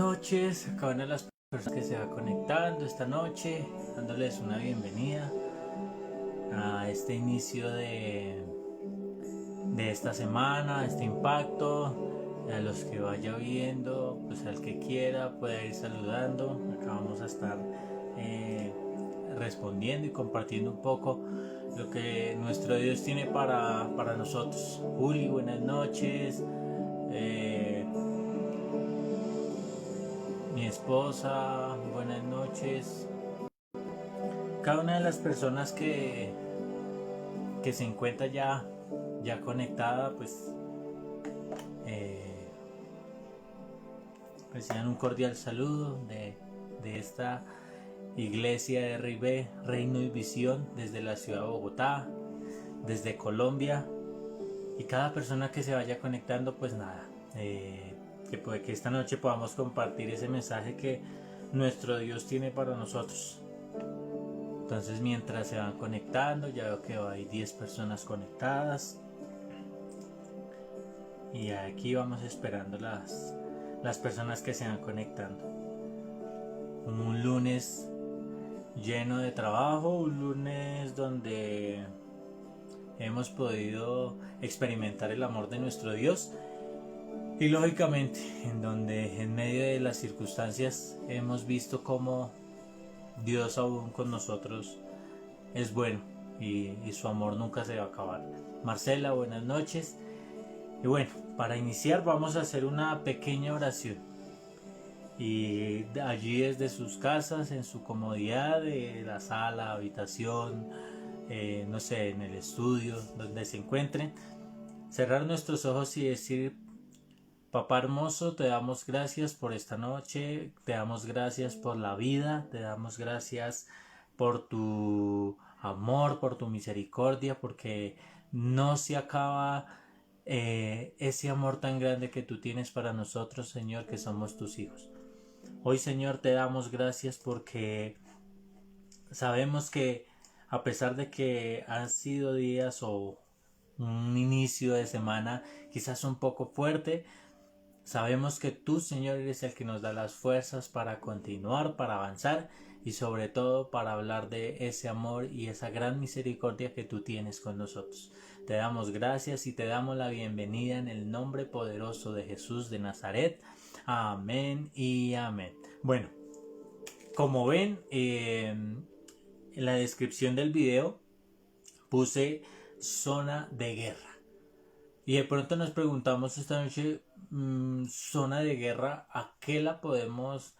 noches a cada una de las personas que se va conectando esta noche, dándoles una bienvenida a este inicio de esta semana, este impacto. A los que vaya viendo, pues al que quiera puede ir saludando. Acá vamos a estar respondiendo y compartiendo un poco lo que nuestro Dios tiene para nosotros. Juli, buenas noches. Mi esposa, buenas noches. Cada una de las personas que se encuentra ya conectada, pues reciban un cordial saludo de esta iglesia RIB, Reino y Visión, desde la ciudad de Bogotá, desde Colombia. Y cada persona que se vaya conectando, pues nada, que esta noche podamos compartir ese mensaje que nuestro Dios tiene para nosotros. Entonces, mientras se van conectando, ya veo que hay 10 personas conectadas. Y aquí vamos esperando las personas que se van conectando. Un lunes lleno de trabajo, un lunes donde hemos podido experimentar el amor de nuestro Dios y lógicamente en donde en medio de las circunstancias hemos visto cómo Dios aún con nosotros es bueno y su amor nunca se va a acabar. Marcela, buenas noches. Y bueno, para iniciar vamos a hacer una pequeña oración. Y allí desde sus casas, en su comodidad de la sala, habitación, no sé, en el estudio, donde se encuentren, cerrar nuestros ojos y decir: Papá hermoso, te damos gracias por esta noche, te damos gracias por la vida, te damos gracias por tu amor, por tu misericordia, porque no se acaba ese amor tan grande que tú tienes para nosotros, Señor, que somos tus hijos. Hoy, Señor, te damos gracias porque sabemos que a pesar de que han sido días o un inicio de semana quizás un poco fuerte, sabemos que tú, Señor, eres el que nos da las fuerzas para continuar, para avanzar y sobre todo para hablar de ese amor y esa gran misericordia que tú tienes con nosotros. Te damos gracias y te damos la bienvenida en el nombre poderoso de Jesús de Nazaret. Amén y amén. Bueno, como ven, en la descripción del video puse zona de guerra. Y de pronto nos preguntamos esta noche, zona de guerra, ¿a qué la podemos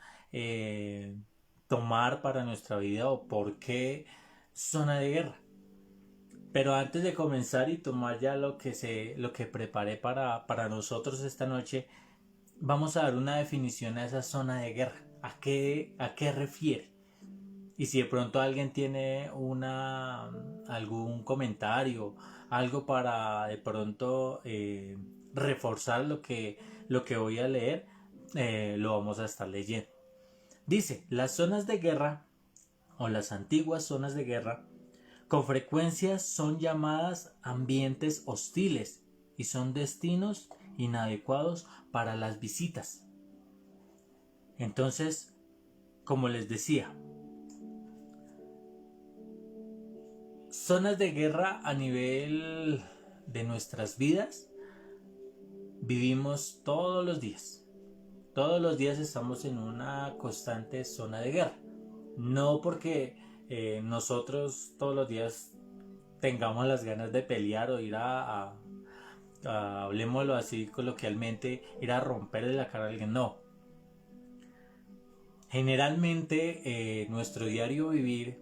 tomar para nuestra vida o por qué zona de guerra? Pero antes de comenzar y tomar ya lo que preparé para nosotros esta noche, vamos a dar una definición a esa zona de guerra. ¿A qué refiere? Y si de pronto alguien tiene algún comentario, algo para de pronto reforzar lo que voy a leer, lo vamos a estar leyendo. Dice: las zonas de guerra o las antiguas zonas de guerra con frecuencia son llamadas ambientes hostiles y son destinos inadecuados para las visitas. Entonces, como les decía, zonas de guerra a nivel de nuestras vidas vivimos todos los días. Todos los días estamos en una constante zona de guerra. No porque nosotros todos los días tengamos las ganas de pelear o ir hablemoslo así coloquialmente, ir a romperle la cara a alguien. No. Generalmente nuestro diario vivir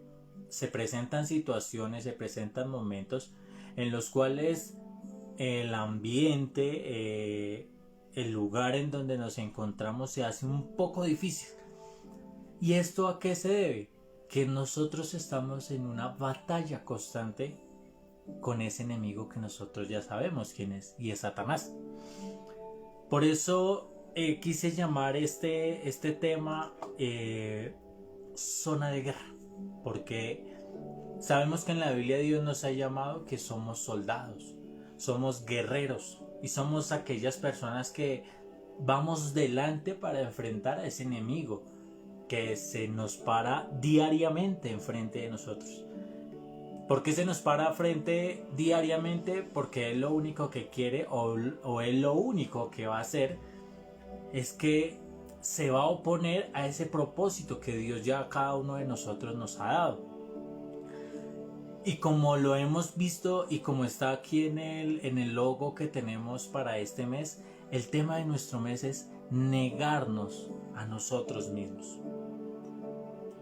se presentan situaciones, se presentan momentos en los cuales el ambiente, el lugar en donde nos encontramos se hace un poco difícil. ¿Y esto a qué se debe? Que nosotros estamos en una batalla constante con ese enemigo que nosotros ya sabemos quién es, y es Satanás. Por eso quise llamar este tema zona de guerra, porque sabemos que en la Biblia Dios nos ha llamado que somos soldados, somos guerreros y somos aquellas personas que vamos delante para enfrentar a ese enemigo que se nos para diariamente enfrente de nosotros. ¿Por qué se nos para frente diariamente? Porque Él lo único que quiere o Él lo único que va a hacer es que se va a oponer a ese propósito que Dios ya a cada uno de nosotros nos ha dado. Y como lo hemos visto y como está aquí en el logo que tenemos para este mes, el tema de nuestro mes es negarnos a nosotros mismos.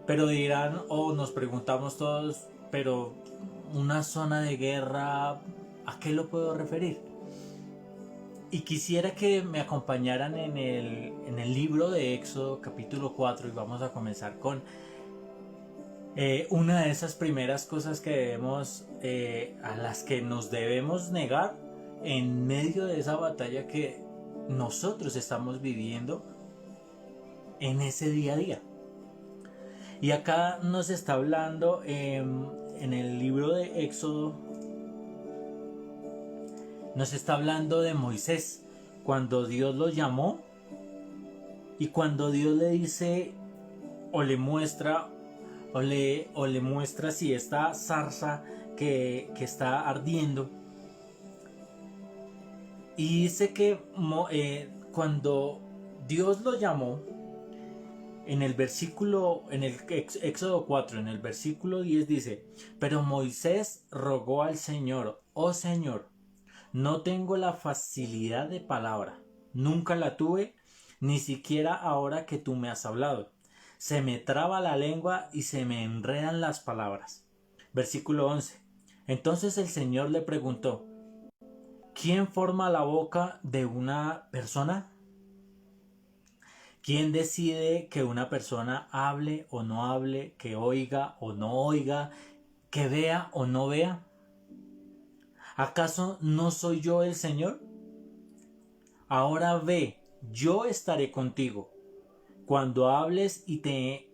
Pero dirán o nos preguntamos todos, pero una zona de guerra, ¿a qué lo puedo referir? Y quisiera que me acompañaran en el libro de Éxodo capítulo 4 y vamos a comenzar con una de esas primeras cosas que debemos, a las que nos debemos negar en medio de esa batalla que nosotros estamos viviendo en ese día a día. Y acá nos está hablando en el libro de Éxodo, nos está hablando de Moisés, cuando Dios lo llamó y cuando Dios le dice o le muestra si esta zarza que está ardiendo. Y dice que cuando Dios lo llamó, en el Éxodo 4, en el versículo 10 dice: pero Moisés rogó al Señor: oh Señor, no tengo la facilidad de palabra, nunca la tuve, ni siquiera ahora que tú me has hablado. Se me traba la lengua y se me enredan las palabras. Versículo 11. Entonces el Señor le preguntó: ¿quién forma la boca de una persona? ¿Quién decide que una persona hable o no hable, que oiga o no oiga, que vea o no vea? ¿Acaso no soy yo el Señor? Ahora ve, yo estaré contigo cuando hables y te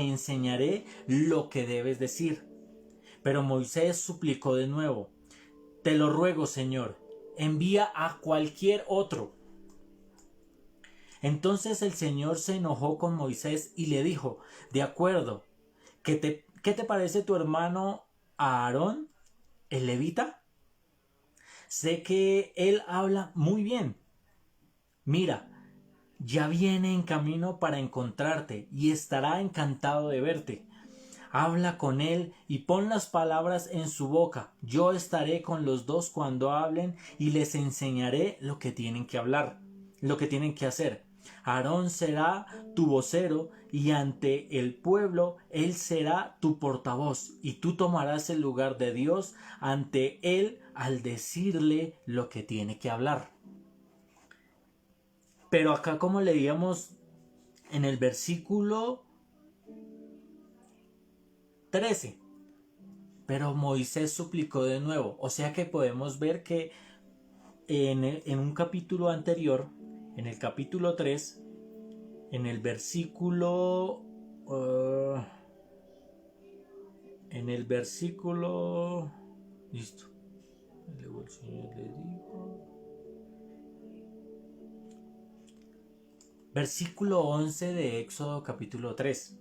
enseñaré lo que debes decir. Pero Moisés suplicó de nuevo: te lo ruego, Señor, envía a cualquier otro. Entonces el Señor se enojó con Moisés y le dijo: de acuerdo, ¿qué te parece tu hermano Aarón, el levita? Sé que él habla muy bien. Mira, ya viene en camino para encontrarte y estará encantado de verte. Habla con él y pon las palabras en su boca. Yo estaré con los dos cuando hablen y les enseñaré lo que tienen que hablar, lo que tienen que hacer. Aarón será tu vocero y ante el pueblo él será tu portavoz, y tú tomarás el lugar de Dios ante él al decirle lo que tiene que hablar. Pero acá, como leíamos en el versículo 13, pero Moisés suplicó de nuevo. O sea que podemos ver que en un capítulo anterior, en el capítulo 3, en el versículo listo, luego el Señor le dijo, versículo 11 de Éxodo capítulo 3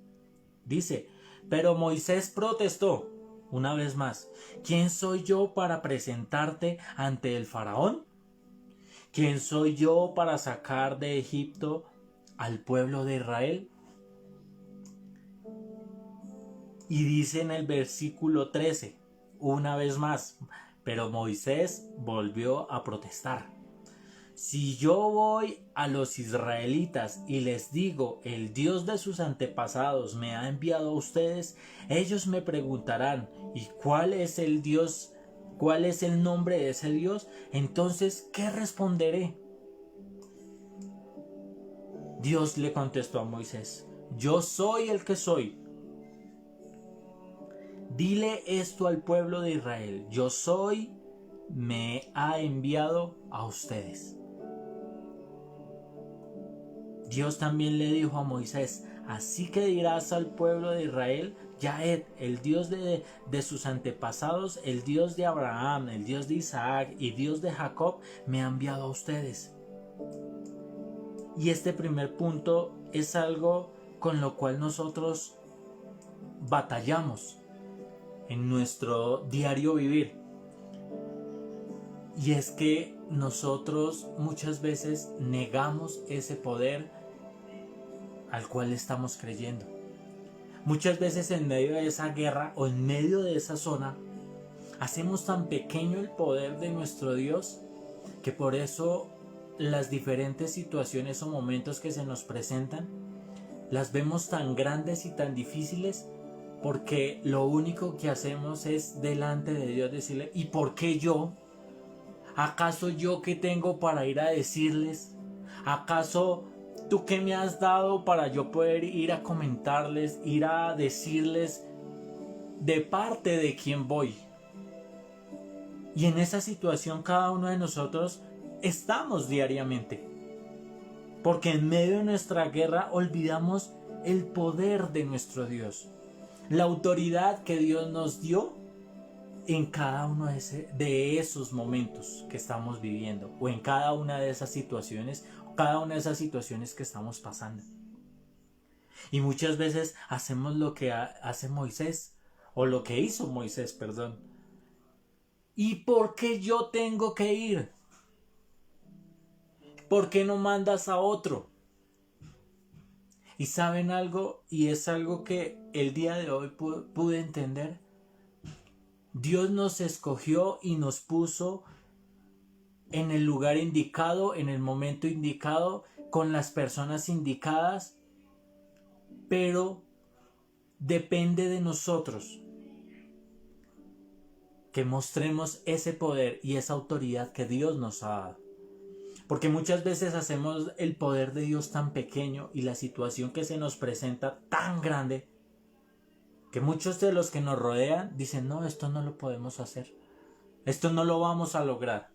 dice: pero Moisés protestó una vez más: ¿quién soy yo para presentarte ante el faraón? ¿Quién soy yo para sacar de Egipto al pueblo de Israel? Y dice en el versículo 13, una vez más, pero Moisés volvió a protestar: si yo voy a los israelitas y les digo, el Dios de sus antepasados me ha enviado a ustedes, ellos me preguntarán, ¿y cuál es el Dios? ¿Cuál es el nombre de ese Dios? Entonces, ¿qué responderé? Dios le contestó a Moisés: yo soy el que soy. Dile esto al pueblo de Israel: yo soy, me ha enviado a ustedes. Dios también le dijo a Moisés: así que dirás al pueblo de Israel: Yahed, el Dios de sus antepasados, el Dios de Abraham, el Dios de Isaac y Dios de Jacob, me ha enviado a ustedes. Y este primer punto es algo con lo cual nosotros batallamos en nuestro diario vivir. Y es que nosotros muchas veces negamos ese poder al cual estamos creyendo. Muchas veces en medio de esa guerra o en medio de esa zona hacemos tan pequeño el poder de nuestro Dios que por eso las diferentes situaciones o momentos que se nos presentan las vemos tan grandes y tan difíciles, porque lo único que hacemos es delante de Dios decirle: ¿y por qué yo? ¿Acaso yo qué tengo para ir a decirles? ¿Acaso tú qué me has dado para yo poder ir a comentarles, ir a decirles de parte de quién voy? Y en esa situación cada uno de nosotros estamos diariamente, porque en medio de nuestra guerra olvidamos el poder de nuestro Dios, la autoridad que Dios nos dio en cada uno de esos momentos que estamos viviendo, o en cada una de esas situaciones, que estamos pasando. Y muchas veces hacemos lo que hace Moisés, o lo que hizo Moisés, perdón. ¿Y por qué yo tengo que ir? ¿Por qué no mandas a otro? Y ¿saben algo? Y es algo que el día de hoy pude entender. Dios nos escogió y nos puso en el lugar indicado, en el momento indicado, con las personas indicadas, pero depende de nosotros que mostremos ese poder y esa autoridad que Dios nos ha dado. Porque muchas veces hacemos el poder de Dios tan pequeño y la situación que se nos presenta tan grande, que muchos de los que nos rodean dicen: no, esto no lo podemos hacer, esto no lo vamos a lograr.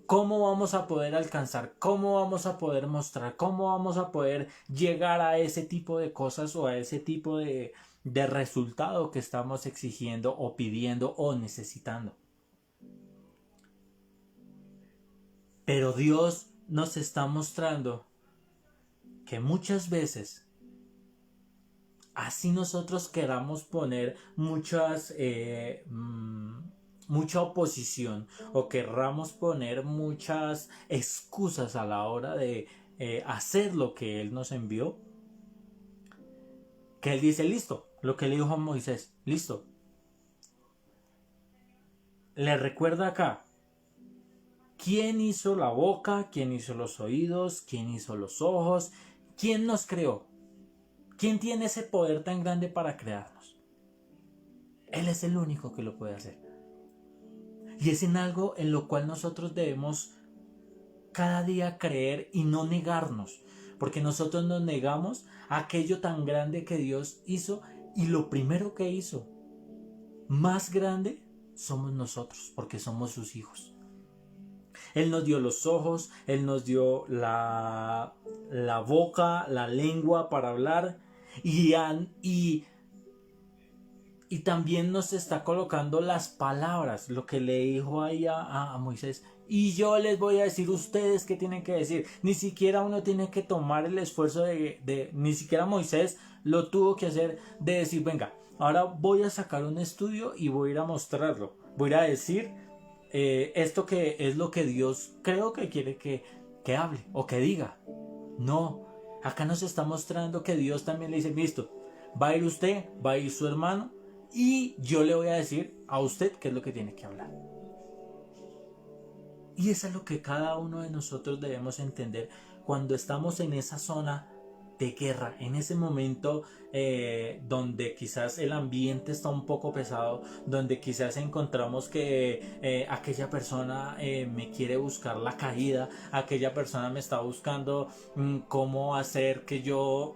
¿Cómo vamos a poder alcanzar? ¿Cómo vamos a poder mostrar? ¿Cómo vamos a poder llegar a ese tipo de cosas o a ese tipo de resultado que estamos exigiendo o pidiendo o necesitando? Pero Dios nos está mostrando que muchas veces, así nosotros queramos poner mucha oposición o querramos poner muchas excusas a la hora de hacer lo que Él nos envió, que Él dice: listo, lo que le dijo a Moisés, listo. Le recuerda acá: ¿quién hizo la boca? ¿Quién hizo los oídos? ¿Quién hizo los ojos? ¿Quién nos creó? ¿Quién tiene ese poder tan grande para crearnos? Él es el único que lo puede hacer. Y es en algo en lo cual nosotros debemos cada día creer y no negarnos, porque nosotros nos negamos a aquello tan grande que Dios hizo, y lo primero que hizo, más grande, somos nosotros, porque somos sus hijos. Él nos dio los ojos, Él nos dio la boca, la lengua para hablar, y también nos está colocando las palabras, lo que le dijo ahí a Moisés: y yo les voy a decir ustedes qué tienen que decir. Ni siquiera uno tiene que tomar el esfuerzo ni siquiera Moisés lo tuvo que hacer, de decir: venga, ahora voy a sacar un estudio y voy a ir a mostrarlo, voy a ir a decir esto que es lo que Dios creo que quiere que hable o que diga. No, acá nos está mostrando que Dios también le dice: listo, va a ir usted, va a ir su hermano, y yo le voy a decir a usted qué es lo que tiene que hablar. Y eso es lo que cada uno de nosotros debemos entender cuando estamos en esa zona de guerra, en ese momento donde quizás el ambiente está un poco pesado, donde quizás encontramos que aquella persona me quiere buscar la caída, aquella persona me está buscando cómo hacer que yo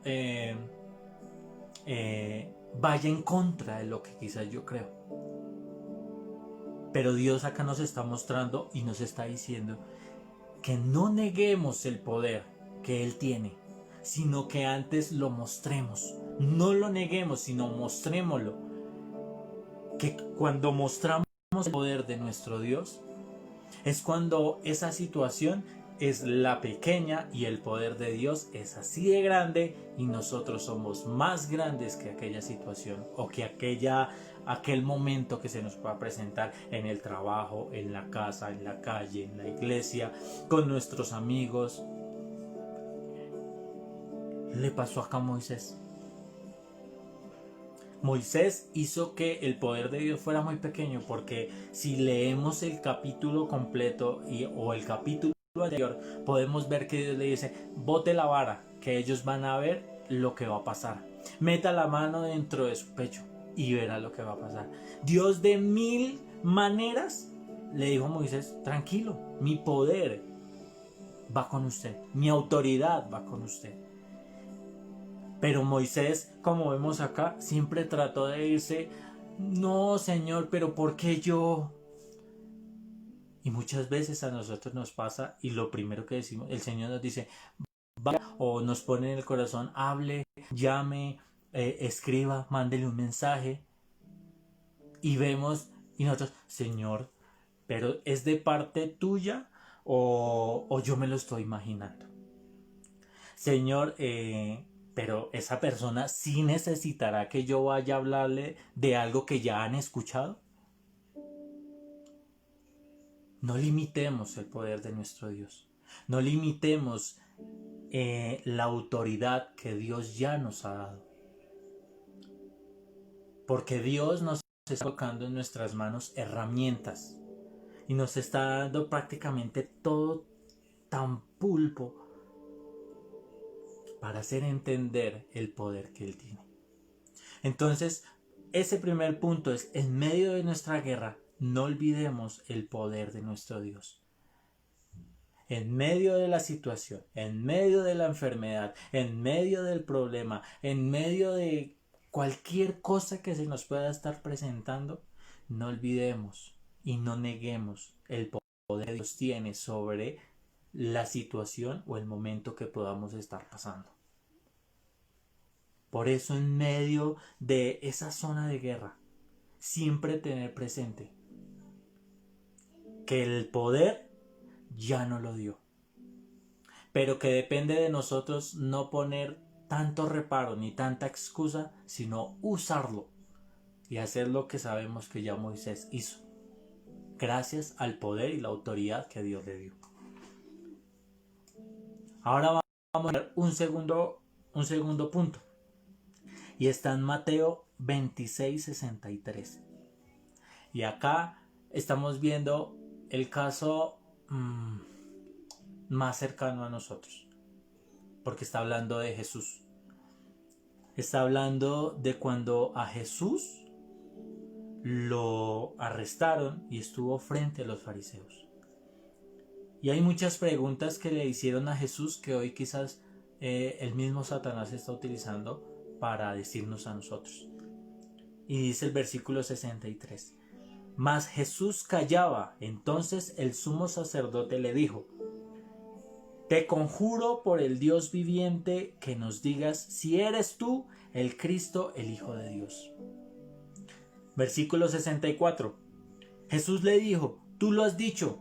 vaya en contra de lo que quizás yo creo. Pero Dios acá nos está mostrando y nos está diciendo que no neguemos el poder que Él tiene, sino que antes lo mostremos, No lo neguemos, sino mostrémoslo. Que cuando mostramos el poder de nuestro Dios, es cuando esa situación es la pequeña y el poder de Dios es así de grande y nosotros somos más grandes que aquella situación o que aquel momento que se nos pueda presentar en el trabajo, en la casa, en la calle, en la iglesia, con nuestros amigos. Le pasó acá a Moisés. Moisés hizo que el poder de Dios fuera muy pequeño, porque si leemos el capítulo completo o el capítulo anterior, podemos ver que Dios le dice: bote la vara, que ellos van a ver lo que va a pasar. Meta la mano dentro de su pecho y verá lo que va a pasar. Dios de 1000 maneras le dijo a Moisés: tranquilo, mi poder va con usted, mi autoridad va con usted. Pero Moisés, como vemos acá, siempre trató de irse: no, Señor, pero ¿por qué yo? Y muchas veces a nosotros nos pasa, y lo primero que decimos, el Señor nos dice: vaya, o nos pone en el corazón: hable, llame, escriba, mándele un mensaje. Y vemos, y nosotros: Señor, pero ¿es de parte tuya o yo me lo estoy imaginando? Señor, pero esa persona sí necesitará que yo vaya a hablarle de algo que ya han escuchado. No limitemos el poder de nuestro Dios. No limitemos la autoridad que Dios ya nos ha dado. Porque Dios nos está colocando en nuestras manos herramientas y nos está dando prácticamente todo tan pulpo para hacer entender el poder que Él tiene. Entonces, ese primer punto es: en medio de nuestra guerra, no olvidemos el poder de nuestro Dios. En medio de la situación, en medio de la enfermedad, en medio del problema, en medio de cualquier cosa que se nos pueda estar presentando, no olvidemos y no neguemos el poder que Dios tiene sobre la situación o el momento que podamos estar pasando. Por eso, en medio de esa zona de guerra, siempre tener presente que el poder ya no lo dio, pero que depende de nosotros no poner tanto reparo ni tanta excusa, sino usarlo y hacer lo que sabemos que ya Moisés hizo, gracias al poder y la autoridad que Dios le dio. Ahora vamos a ver un segundo punto, y está en Mateo 26:63. Y acá estamos viendo el caso más cercano a nosotros, porque está hablando de Jesús. Está hablando de cuando a Jesús lo arrestaron y estuvo frente a los fariseos. Y hay muchas preguntas que le hicieron a Jesús que hoy quizás el mismo Satanás está utilizando para decirnos a nosotros. Y dice el versículo 63: mas Jesús callaba. Entonces el sumo sacerdote le dijo: te conjuro por el Dios viviente que nos digas si eres tú el Cristo, el Hijo de Dios. Versículo 64. Jesús le dijo: tú lo has dicho,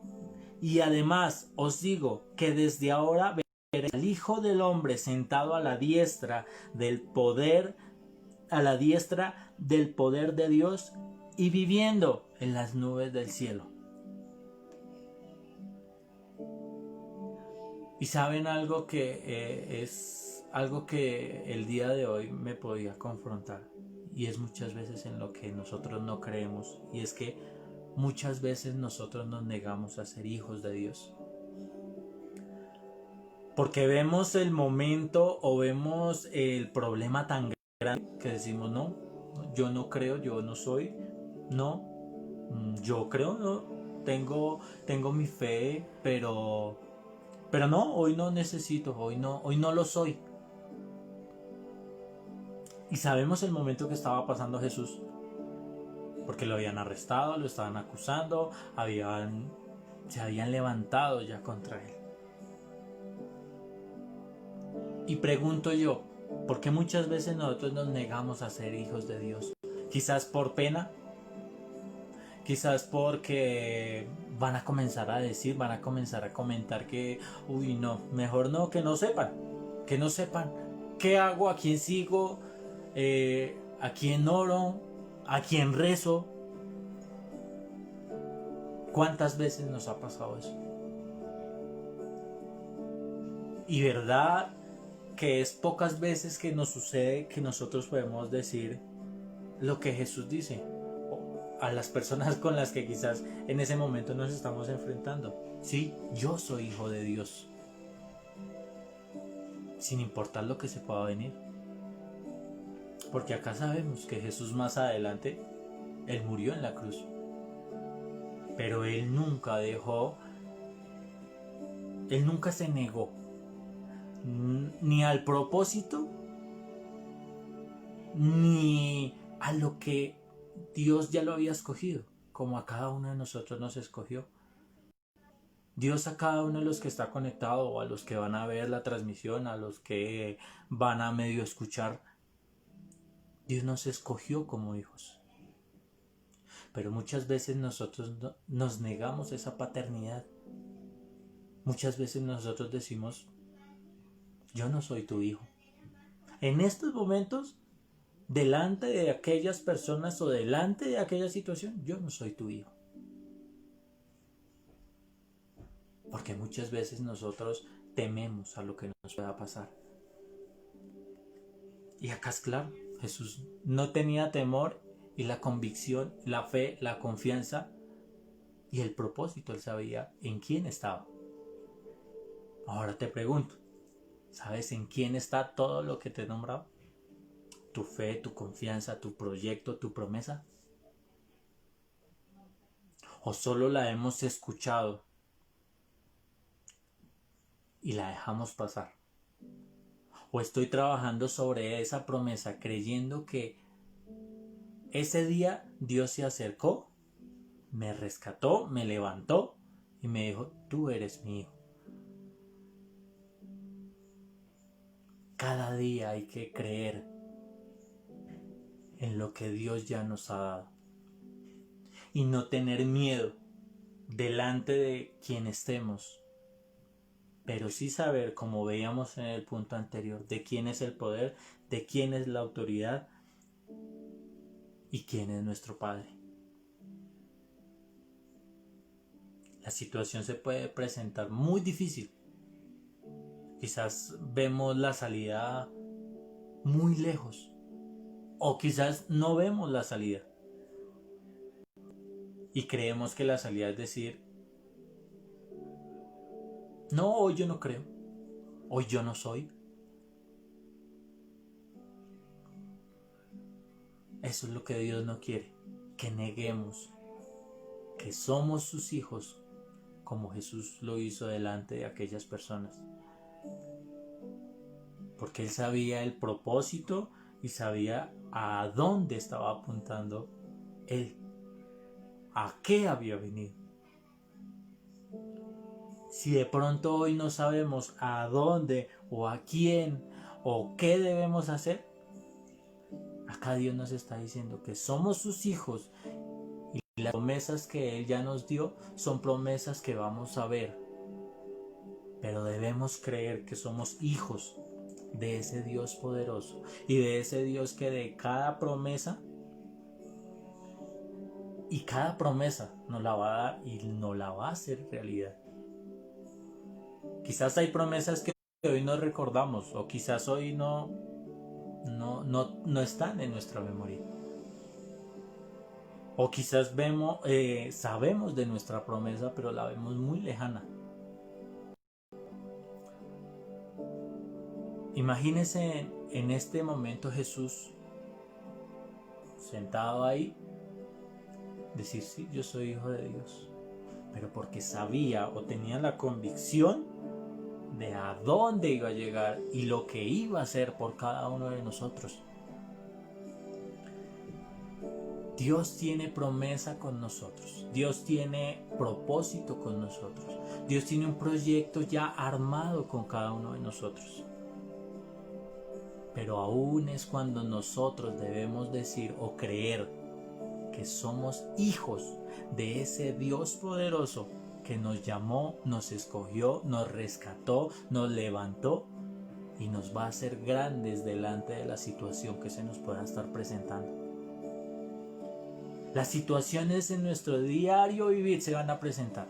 y además os digo que desde ahora veréis al Hijo del Hombre sentado a la diestra del poder de Dios y viviendo en las nubes del cielo. Y saben algo que es algo que el día de hoy me podía confrontar, y es muchas veces en lo que nosotros no creemos, y es que muchas veces nosotros nos negamos a ser hijos de Dios. Porque vemos el momento o vemos el problema tan grande que decimos: no, yo no creo, yo no soy, no, yo creo, no, tengo mi fe, pero no, hoy no necesito, hoy no lo soy. Y sabemos el momento que estaba pasando Jesús, porque lo habían arrestado, lo estaban acusando, se habían levantado ya contra él. Y pregunto yo, Porque muchas veces nosotros nos negamos a ser hijos de Dios. Quizás por pena, quizás porque van a comenzar a decir, van a comenzar a comentar que, uy, no, mejor no, que no sepan, qué hago, a quién sigo, a quién oro, a quién rezo. ¿Cuántas veces nos ha pasado eso? Y verdad que es pocas veces que nos sucede que nosotros podemos decir lo que Jesús dice a las personas con las que quizás en ese momento nos estamos enfrentando. Sí, yo soy hijo de Dios, sin importar lo que se pueda venir. Porque acá sabemos que Jesús más adelante, Él murió en la cruz. Pero Él nunca Él nunca se negó ni al propósito, ni a lo que Dios ya lo había escogido, como a cada uno de nosotros nos escogió. Dios a cada uno de los que está conectado, o a los que van a ver la transmisión, a los que van a medio escuchar, Dios nos escogió como hijos. Pero muchas veces nosotros nos negamos esa paternidad. Muchas veces nosotros decimos, yo no soy tu hijo. En estos momentos, delante de aquellas personas o delante de aquella situación, yo no soy tu hijo. Porque muchas veces nosotros tememos a lo que nos pueda pasar. Y acá es claro, Jesús no tenía temor, y la convicción, la fe, la confianza y el propósito, Él sabía en quién estaba. Ahora te pregunto, ¿sabes en quién está todo lo que te he nombrado? ¿Tu fe, tu confianza, tu proyecto, tu promesa? ¿O solo la hemos escuchado y la dejamos pasar? ¿O estoy trabajando sobre esa promesa creyendo que ese día Dios se acercó, me rescató, me levantó y me dijo, tú eres mi hijo? Cada día hay que creer en lo que Dios ya nos ha dado y no tener miedo delante de quien estemos, pero sí saber, como veíamos en el punto anterior, de quién es el poder, de quién es la autoridad y quién es nuestro Padre. La situación se puede presentar muy difícil. Quizás vemos la salida muy lejos, o quizás no vemos la salida y creemos que la salida es decir, no, hoy yo no creo, hoy yo no soy. Eso es lo que Dios no quiere, que neguemos que somos sus hijos, como Jesús lo hizo delante de aquellas personas. Porque Él sabía el propósito y sabía a dónde estaba apuntando Él, a qué había venido. Si de pronto hoy no sabemos a dónde o a quién o qué debemos hacer, acá Dios nos está diciendo que somos sus hijos y las promesas que Él ya nos dio son promesas que vamos a ver. Pero debemos creer que somos hijos de ese Dios poderoso y de ese Dios que de cada promesa nos la va a dar y nos la va a hacer realidad. Quizás hay promesas que hoy no recordamos, o quizás hoy no están en nuestra memoria, o quizás sabemos de nuestra promesa pero la vemos muy lejana. Imagínese en este momento Jesús sentado ahí, decir, sí, yo soy hijo de Dios, pero porque sabía o tenía la convicción de a dónde iba a llegar y lo que iba a hacer por cada uno de nosotros. Dios tiene promesa con nosotros, Dios tiene propósito con nosotros, Dios tiene un proyecto ya armado con cada uno de nosotros. Pero aún es cuando nosotros debemos decir o creer que somos hijos de ese Dios poderoso que nos llamó, nos escogió, nos rescató, nos levantó y nos va a hacer grandes delante de la situación que se nos pueda estar presentando. Las situaciones en nuestro diario vivir se van a presentar,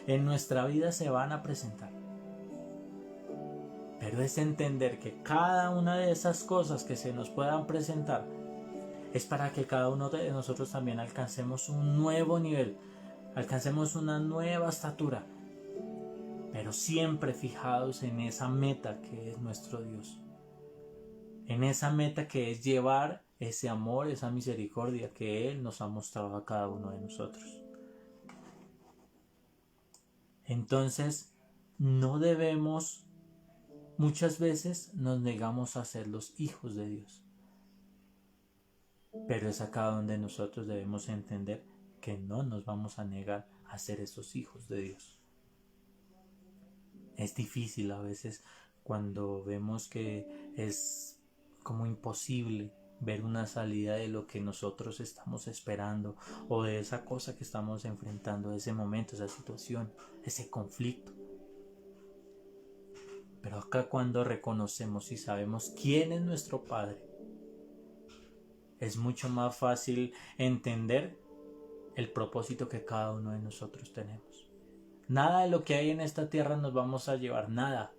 en nuestra vida se van a presentar. Pero es entender que cada una de esas cosas que se nos puedan presentar es para que cada uno de nosotros también alcancemos un nuevo nivel, alcancemos una nueva estatura, pero siempre fijados en esa meta que es nuestro Dios, en esa meta que es llevar ese amor, esa misericordia que Él nos ha mostrado a cada uno de nosotros. Entonces, no debemos, muchas veces nos negamos a ser los hijos de Dios, pero es acá donde nosotros debemos entender que no nos vamos a negar a ser esos hijos de Dios. Es difícil a veces cuando vemos que es como imposible ver una salida de lo que nosotros estamos esperando o de esa cosa que estamos enfrentando, ese momento, esa situación, ese conflicto. Pero acá cuando reconocemos y sabemos quién es nuestro Padre, es mucho más fácil entender el propósito que cada uno de nosotros tenemos. Nada de lo que hay en esta tierra nos vamos a llevar, nada.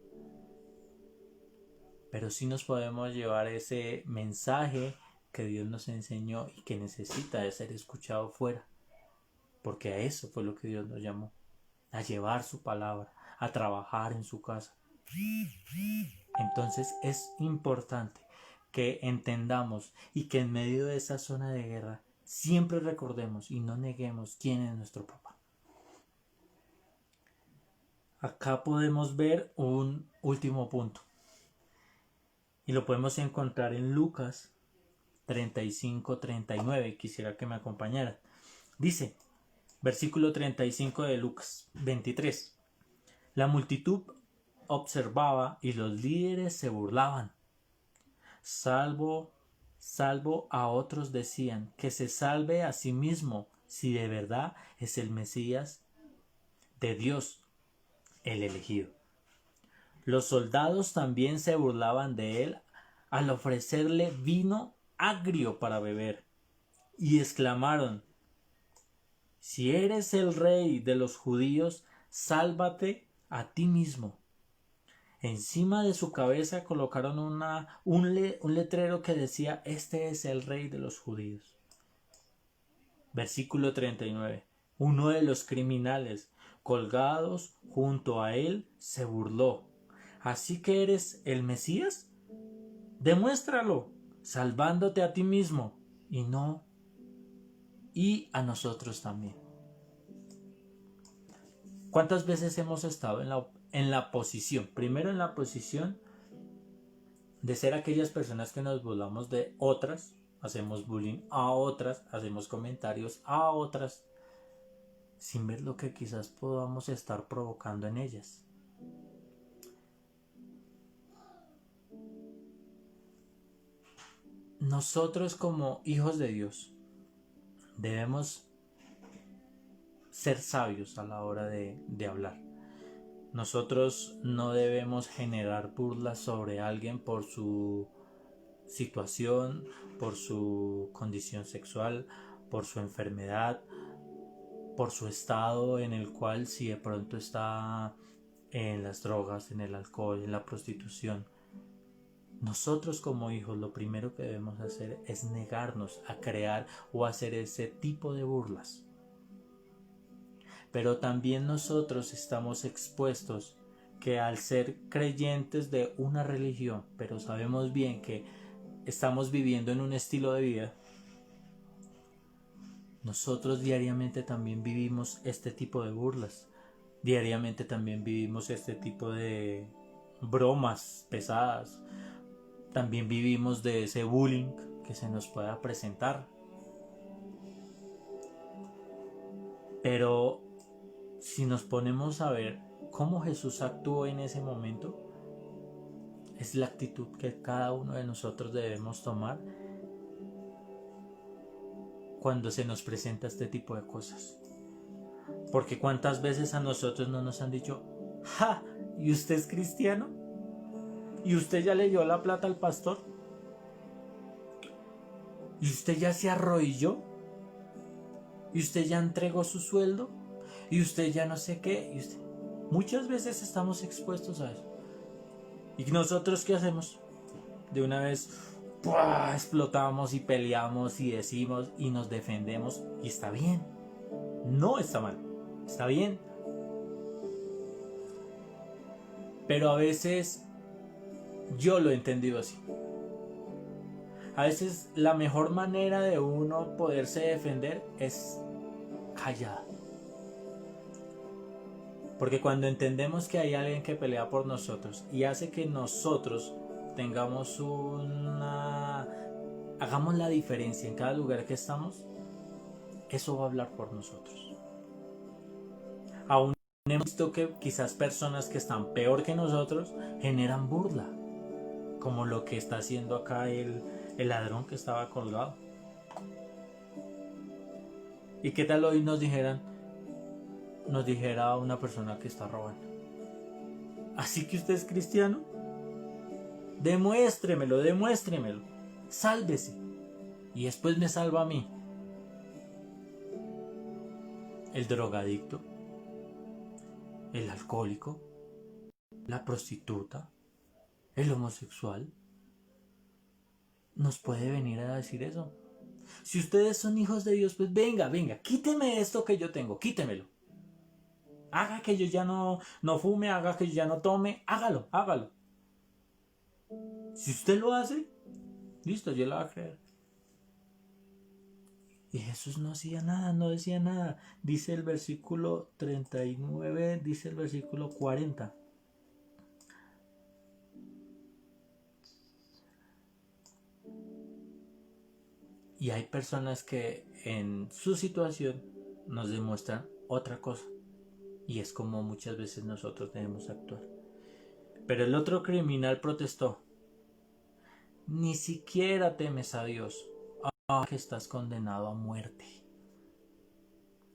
Pero sí nos podemos llevar ese mensaje que Dios nos enseñó y que necesita de ser escuchado fuera. Porque a eso fue lo que Dios nos llamó. A llevar su palabra, a trabajar en su casa. Entonces es importante que entendamos y que en medio de esa zona de guerra siempre recordemos y no neguemos quién es nuestro papá. Acá podemos ver un último punto y lo podemos encontrar en Lucas 35-39. Quisiera que me acompañara. Dice, versículo 35 de Lucas 23. La multitud observaba y los líderes se burlaban. Salvo a otros decían que se salve a sí mismo si de verdad es el Mesías de Dios, el elegido. Los soldados también se burlaban de él al ofrecerle vino agrio para beber y exclamaron: si eres el rey de los judíos, sálvate a ti mismo. Encima de su cabeza colocaron un letrero que decía: este es el rey de los judíos. Versículo 39. Uno de los criminales colgados junto a él se burló: ¿así que eres el Mesías? Demuéstralo, salvándote a ti mismo y a nosotros también. ¿Cuántas veces hemos estado en la posición? Primero en la posición de ser aquellas personas que nos burlamos de otras, hacemos bullying a otras, hacemos comentarios a otras, sin ver lo que quizás podamos estar provocando en ellas. Nosotros como hijos de Dios debemos ser sabios a la hora de hablar. Nosotros no debemos generar burlas sobre alguien por su situación, por su condición sexual, por su enfermedad, por su estado en el cual, si de pronto está en las drogas, en el alcohol, en la prostitución. Nosotros como hijos lo primero que debemos hacer es negarnos a crear o hacer ese tipo de burlas. Pero también nosotros estamos expuestos que al ser creyentes de una religión, pero sabemos bien que estamos viviendo en un estilo de vida, nosotros diariamente también vivimos este tipo de burlas. Diariamente también vivimos este tipo de bromas pesadas. También vivimos de ese bullying que se nos pueda presentar. Pero si nos ponemos a ver cómo Jesús actuó en ese momento, es la actitud que cada uno de nosotros debemos tomar cuando se nos presenta este tipo de cosas. Porque cuántas veces a nosotros no nos han dicho: ¡ja! ¿Y usted es cristiano? ¿Y usted ya le dio la plata al pastor? ¿Y usted ya se arrodilló? ¿Y usted ya entregó su sueldo? ¿Y usted ya no sé qué? Muchas veces estamos expuestos a eso. ¿Y nosotros qué hacemos? De una vez ¡pua!, explotamos y peleamos y decimos y nos defendemos. Y está bien. No está mal. Está bien. Pero a veces yo lo he entendido así. A veces la mejor manera de uno poderse defender es callado. Porque cuando entendemos que hay alguien que pelea por nosotros y hace que nosotros tengamos hagamos la diferencia en cada lugar que estamos, eso va a hablar por nosotros. Aún hemos visto que quizás personas que están peor que nosotros generan burla, como lo que está haciendo acá el ladrón que estaba colgado. ¿Y qué tal hoy nos dijera una persona que está robando: ¿así que usted es cristiano? Demuéstremelo, sálvese y después me salva a mí. El drogadicto, el alcohólico, la prostituta, el homosexual, nos puede venir a decir eso. Si ustedes son hijos de Dios, pues venga, quíteme esto que yo tengo, quítemelo. Haga que yo ya no fume, haga que yo ya no tome, hágalo. Si usted lo hace, listo, yo lo voy a creer. Y Jesús no hacía nada, no decía nada. Dice el versículo 39, dice el versículo 40. Y hay personas que en su situación nos demuestran otra cosa. Y es como muchas veces nosotros debemos actuar. Pero el otro criminal protestó: ni siquiera temes a Dios, que estás condenado a muerte.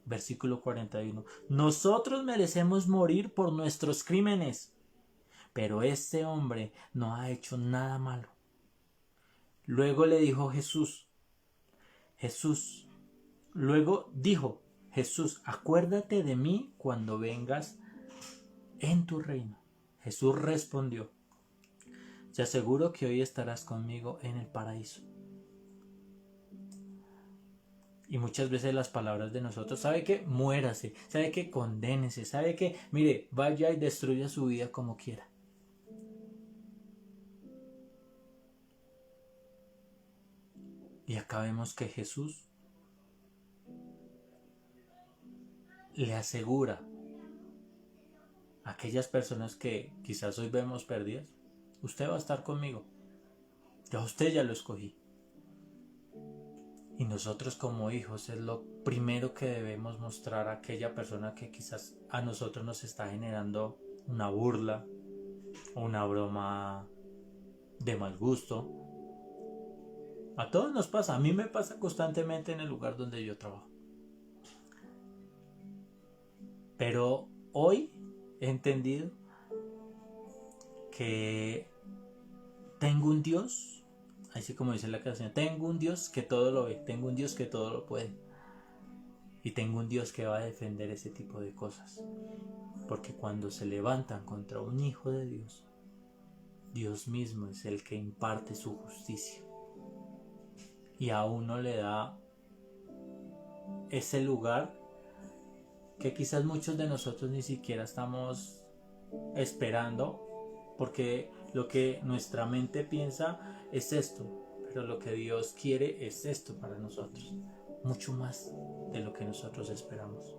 Versículo 41. Nosotros merecemos morir por nuestros crímenes, pero este hombre no ha hecho nada malo. Luego le dijo Luego dijo Jesús: acuérdate de mí cuando vengas en tu reino. Jesús respondió: te aseguro que hoy estarás conmigo en el paraíso. Y muchas veces las palabras de nosotros: ¿sabe qué? Muérase, ¿sabe qué? Condénese, ¿sabe qué? Mire, vaya y destruya su vida como quiera. Y acá vemos que Jesús le asegura a aquellas personas que quizás hoy vemos perdidas: usted va a estar conmigo, yo a usted ya lo escogí. Y nosotros como hijos es lo primero que debemos mostrar a aquella persona que quizás a nosotros nos está generando una burla o una broma de mal gusto. A todos nos pasa, a mí me pasa constantemente en el lugar donde yo trabajo. Pero hoy he entendido que tengo un Dios, así como dice la canción, tengo un Dios que todo lo ve, tengo un Dios que todo lo puede. Y tengo un Dios que va a defender ese tipo de cosas. Porque cuando se levantan contra un hijo de Dios, Dios mismo es el que imparte su justicia. Y a uno le da ese lugar que quizás muchos de nosotros ni siquiera estamos esperando, porque lo que nuestra mente piensa es esto, pero lo que Dios quiere es esto para nosotros, mucho más de lo que nosotros esperamos.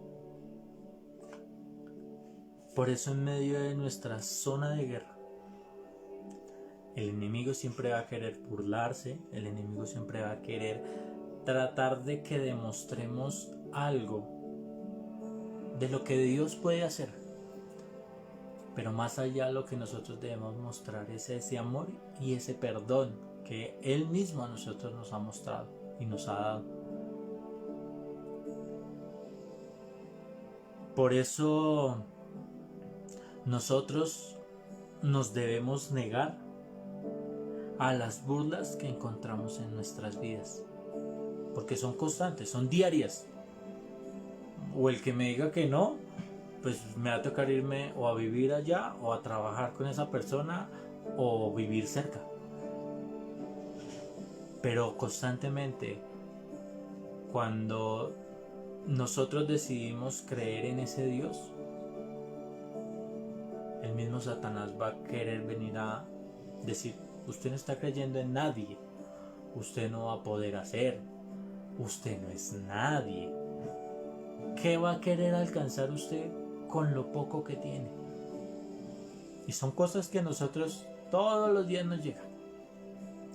Por eso en medio de nuestra zona de guerra, el enemigo siempre va a querer burlarse, el enemigo siempre va a querer tratar de que demostremos algo de lo que Dios puede hacer. Pero más allá lo que nosotros debemos mostrar es ese amor y ese perdón que Él mismo a nosotros nos ha mostrado y nos ha dado. Por eso nosotros nos debemos negar a las burlas que encontramos en nuestras vidas, porque son constantes, son diarias. O el que me diga que no, pues me va a tocar irme o a vivir allá o a trabajar con esa persona o vivir cerca. Pero constantemente, cuando nosotros decidimos creer en ese Dios, el mismo Satanás va a querer venir a decir: usted no está creyendo en nadie, usted no va a poder hacer, usted no es nadie. ¿Qué va a querer alcanzar usted con lo poco que tiene? Y son cosas que a nosotros todos los días nos llegan.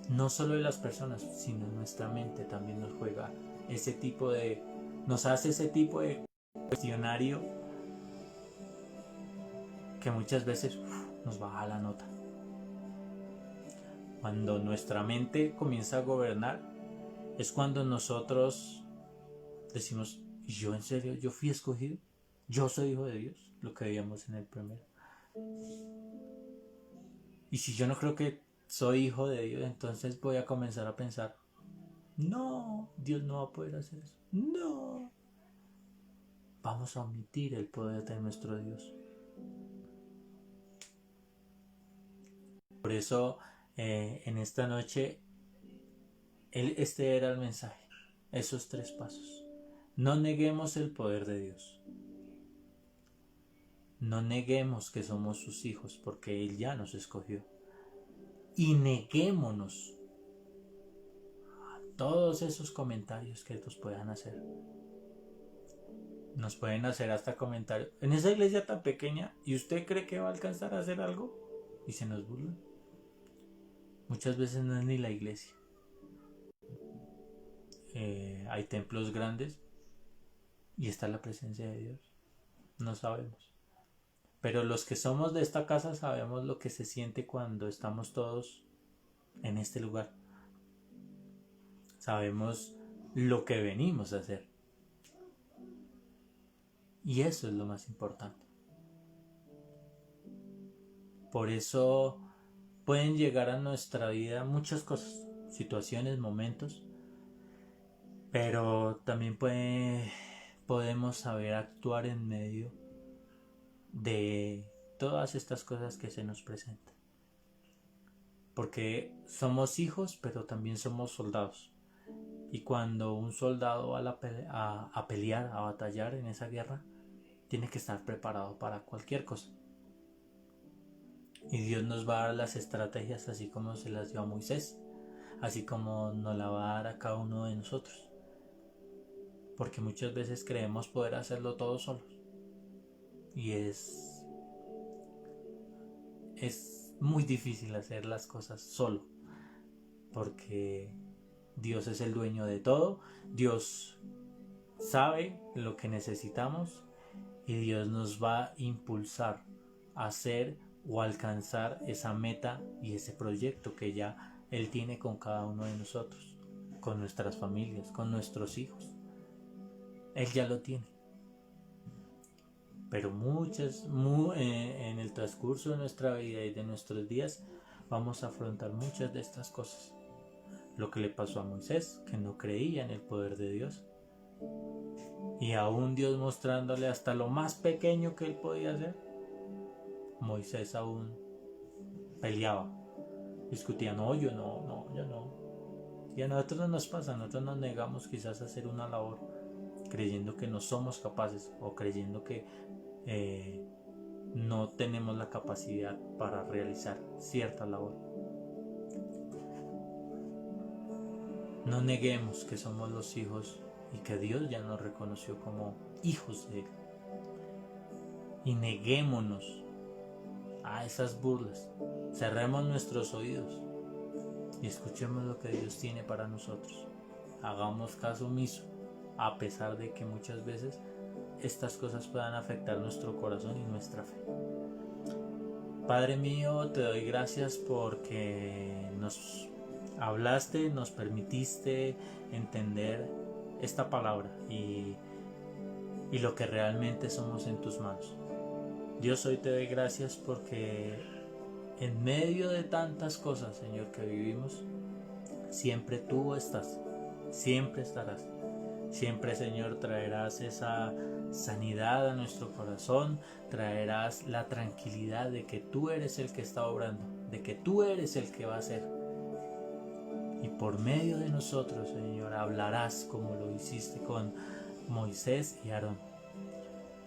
No solo de las personas, sino nuestra mente también nos juega ese tipo de... nos hace ese tipo de cuestionario que muchas veces nos baja la nota. Cuando nuestra mente comienza a gobernar, es cuando nosotros decimos: ¿yo en serio? ¿Yo fui escogido? ¿Yo soy hijo de Dios? Lo que veíamos en el primero. Y si yo no creo que soy hijo de Dios, entonces voy a comenzar a pensar: no, Dios no va a poder hacer eso. No. Vamos a omitir el poder de nuestro Dios. Por eso, en esta noche, este era el mensaje. Esos 3 pasos. No neguemos el poder de Dios. No neguemos que somos sus hijos, porque Él ya nos escogió. Y neguémonos a todos esos comentarios que nos puedan hacer. Nos pueden hacer hasta comentarios: en esa iglesia tan pequeña, ¿y usted cree que va a alcanzar a hacer algo? Y se nos burlan. Muchas veces no es ni la iglesia. Hay templos grandes y está la presencia de Dios. No sabemos. Pero los que somos de esta casa sabemos lo que se siente cuando estamos todos en este lugar. Sabemos lo que venimos a hacer. Y eso es lo más importante. Por eso pueden llegar a nuestra vida muchas cosas, situaciones, momentos, pero también podemos saber actuar en medio de todas estas cosas que se nos presentan. Porque somos hijos, pero también somos soldados. Y cuando un soldado va a pelear, a batallar en esa guerra, tiene que estar preparado para cualquier cosa. Y Dios nos va a dar las estrategias así como se las dio a Moisés, así como nos la va a dar a cada uno de nosotros. Porque muchas veces creemos poder hacerlo todos solos. Y es muy difícil hacer las cosas solo. Porque Dios es el dueño de todo. Dios sabe lo que necesitamos. Y Dios nos va a impulsar a hacer o alcanzar esa meta y ese proyecto que ya Él tiene con cada uno de nosotros, con nuestras familias, con nuestros hijos. Él ya lo tiene. Pero en el transcurso de nuestra vida y de nuestros días vamos a afrontar muchas de estas cosas. Lo que le pasó a Moisés, que no creía en el poder de Dios. Y aún Dios mostrándole hasta lo más pequeño que él podía hacer, Moisés aún peleaba, discutía: no, yo no. Y a nosotros no nos pasa, nosotros nos negamos quizás a hacer una labor creyendo que no somos capaces o creyendo que no tenemos la capacidad para realizar cierta labor. No neguemos que somos los hijos y que Dios ya nos reconoció como hijos de Él. Y neguémonos a esas burlas. Cerremos nuestros oídos y escuchemos lo que Dios tiene para nosotros. Hagamos caso omiso, a pesar de que muchas veces estas cosas puedan afectar nuestro corazón y nuestra fe. Padre mío, te doy gracias porque nos hablaste, nos permitiste entender esta palabra y lo que realmente somos en tus manos. Dios, hoy te doy gracias porque en medio de tantas cosas, Señor, que vivimos, siempre tú estás, siempre estarás. Siempre, Señor, traerás esa sanidad a nuestro corazón, traerás la tranquilidad de que tú eres el que está obrando, de que tú eres el que va a hacer. Y por medio de nosotros, Señor, hablarás como lo hiciste con Moisés y Aarón.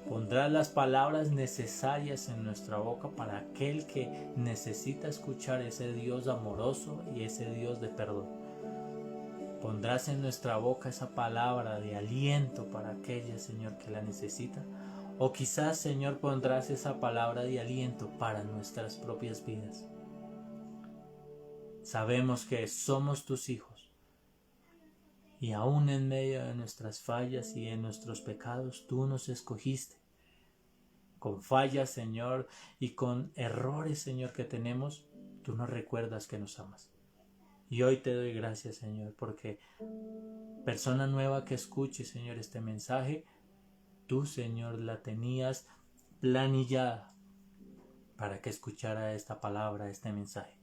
Pondrás las palabras necesarias en nuestra boca para aquel que necesita escuchar ese Dios amoroso y ese Dios de perdón. Pondrás en nuestra boca esa palabra de aliento para aquella, Señor, que la necesita. O quizás, Señor, pondrás esa palabra de aliento para nuestras propias vidas. Sabemos que somos tus hijos. Y aún en medio de nuestras fallas y de nuestros pecados, tú nos escogiste. Con fallas, Señor, y con errores, Señor, que tenemos, tú nos recuerdas que nos amas. Y hoy te doy gracias, Señor, porque persona nueva que escuche, Señor, este mensaje, tú, Señor, la tenías planillada para que escuchara esta palabra, este mensaje.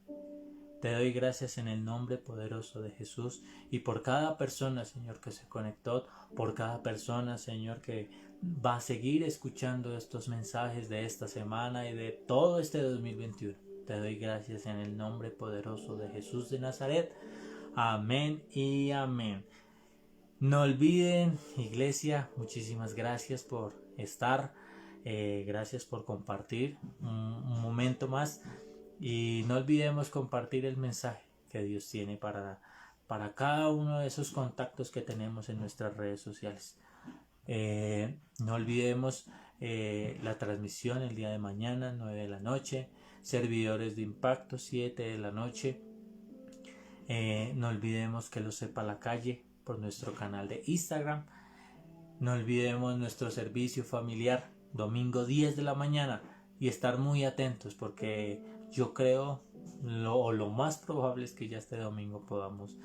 Te doy gracias en el nombre poderoso de Jesús y por cada persona, Señor, que se conectó, por cada persona, Señor, que va a seguir escuchando estos mensajes de esta semana y de todo este 2021. Te doy gracias en el nombre poderoso de Jesús de Nazaret. Amén y amén. No olviden, iglesia, muchísimas gracias por estar. Gracias por compartir un momento más. Y no olvidemos compartir el mensaje que Dios tiene para cada uno de esos contactos que tenemos en nuestras redes sociales. No olvidemos la transmisión el día de mañana, 9 de la noche. Servidores de Impacto, 7 de la noche. No olvidemos que lo sepa la calle por nuestro canal de Instagram. No olvidemos nuestro servicio familiar, domingo 10 de la mañana. Y estar muy atentos porque yo creo, lo más probable es que ya este domingo podamos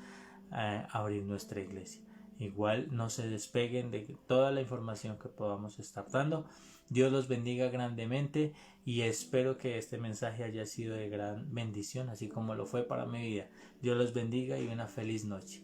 abrir nuestra iglesia. Igual no se despeguen de toda la información que podamos estar dando. Dios los bendiga grandemente y espero que este mensaje haya sido de gran bendición, así como lo fue para mi vida. Dios los bendiga y una feliz noche.